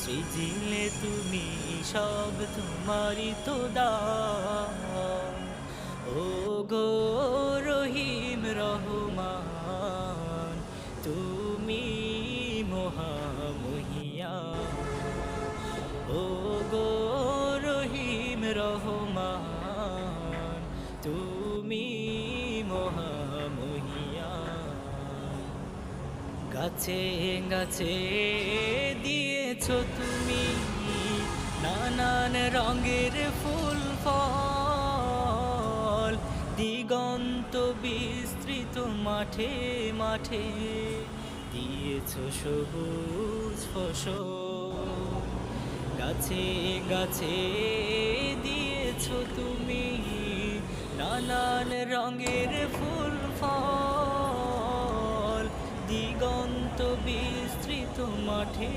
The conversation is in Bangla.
সৃজিলে তুমি সব তোমারই তো দান। ও গো রহিম রহমান, তুমি মহামহিয়ান। ও গো রহিম রহমান, তুমি মহামহিয়ান। গাছে গাছে দিয়েছো তুমি নানান রঙের ফুল ফল, দিগন্ত বিস্তৃত মাঠে মাঠে দিয়েছো সবুজ ফসল। গাছে গাছে দিয়েছো তুমি নানান রঙের ফুল ফল, দিগন্ত বিস্তৃত মাঠে।